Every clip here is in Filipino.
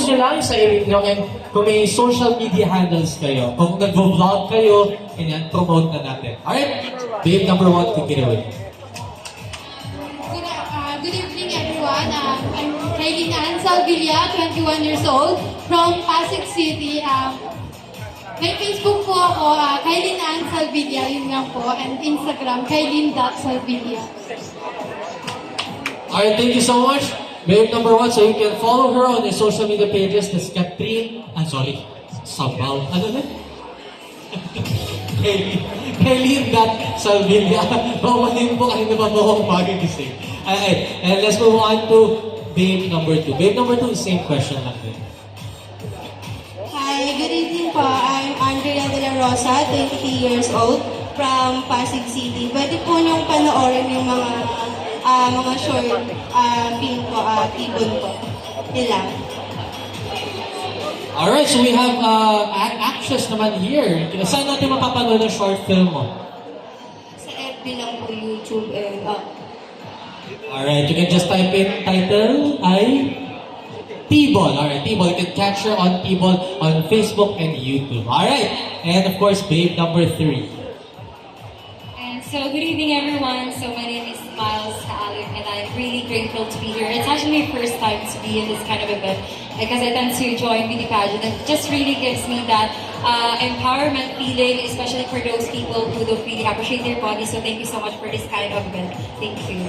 i-post nyo lang sa email nyo and kung may social media handles kayo, kung nag-vlog kayo, ganyan, promote na natin. Alright? Babe number 1, take it away. Good evening, everyone. I'm Kailin Ann Salvilla, 21 years old, from Pasig City. May Facebook po ako, Kailin Ann Salvilla, yun nga po, and Instagram, kailin.salvilla. Alright, thank you so much. Babe number 1, so you can follow her on the social media pages. That's Sabaw. Ano na? Kailin.salvilla. Bawahin po kanina pa po akong magigising. Alright, and let's move on to babe number 2. Babe number 2 is same question lang din. Hi, good evening po. I'm Andrea de la Rosa, 20 years old, from Pasig City. Pwede po niyong panoorin yung mga short film po, tibon po. Ilang. Alright, so we have actress naman here. Saan natin mapapanood ang short film mo? Sa FB lang po, YouTube, and Alright, you can just type in title ay T-Ball. Alright, T-Ball. You can catch her on T-Ball on Facebook and YouTube. Alright, and of course, babe number 3. And so, good evening everyone. So my name is Miles Alec and I'm really grateful to be here. It's actually my first time to be in this kind of event because I tend to join beauty pageant and it just really gives me that empowerment feeling, especially for those people who don't really appreciate their body. So thank you so much for this kind of event. Thank you.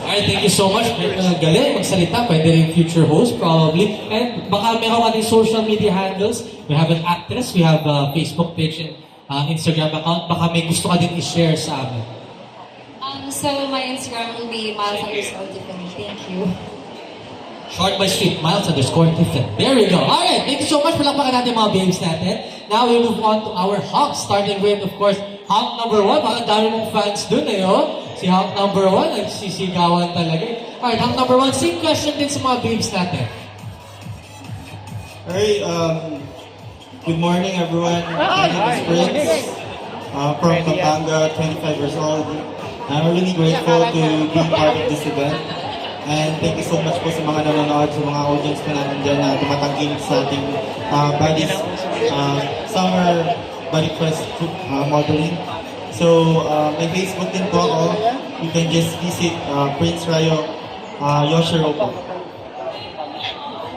Alright, thank you so much. Galing magsalita. Pwede rin future host probably. And baka meron ka din social media handles. We have an actress, we have a Facebook page and Instagram account. Baka may gusto ka din i-share sa amin. So my Instagram will be Miles_Tiffany. Thank you. Short by sweet, Miles_Tiffany. There we go. Alright, thank you so much. Palakpakan natin mga babes natin. Now we move on to our hawk. Starting with, of course, hawk number 1. Baka dami mong fans dun eh, oh. Si hawk number 1, nagsisigawan talaga. Alright, hawk number 1. Same question din sa mga babes natin. Alright, good morning everyone. My name is Prince. From Pampanga, 25 years old. I'm really grateful to be part of this event. And thank you so much po sa mga nanonood, sa mga audience po natin dyan na tumatangking sa ating Summer Body Quest modeling. So, may Facebook din po ako. You can just visit Prince Rayo Yoshiro po.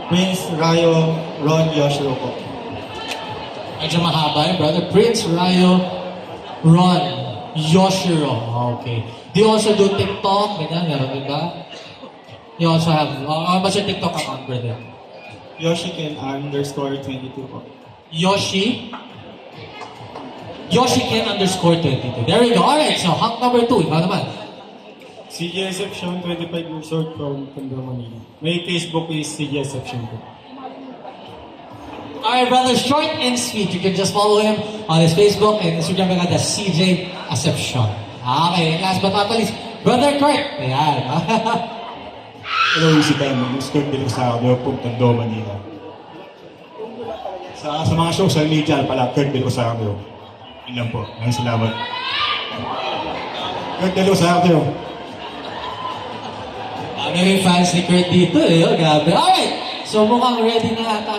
Prince Rayo Ron Yoshiro po. Medyo mahaba eh, brother. Prince Rayo Ron Yoshiro. Okay. Do you also do TikTok? Ganyan, meron din ba? You also have, what's your TikTok account, brother? Yoshiken_22 po. Yoshiken_22. There we go. Alright, so hawk number 2. Ikaw naman. CJSF Sean, 25 years old, from Tondo, Manila. May Facebook is CJSF Sean po. Alright, brother, short and sweet. You can just follow him on his Facebook and Instagram account as CJ Aseption. Okay, last but not least, Brother Kurt. Ayan. Hello, si Diamond. Skirt din sa ako, from Tondo, Manila. Sa mga social media pala, Kurt din sa ako. Yun lang po. Maraming salamat. Kurt din sa ako. May fans ni Kurt dito eh. Oh, grabe. Alright, so mukhang ready na ata.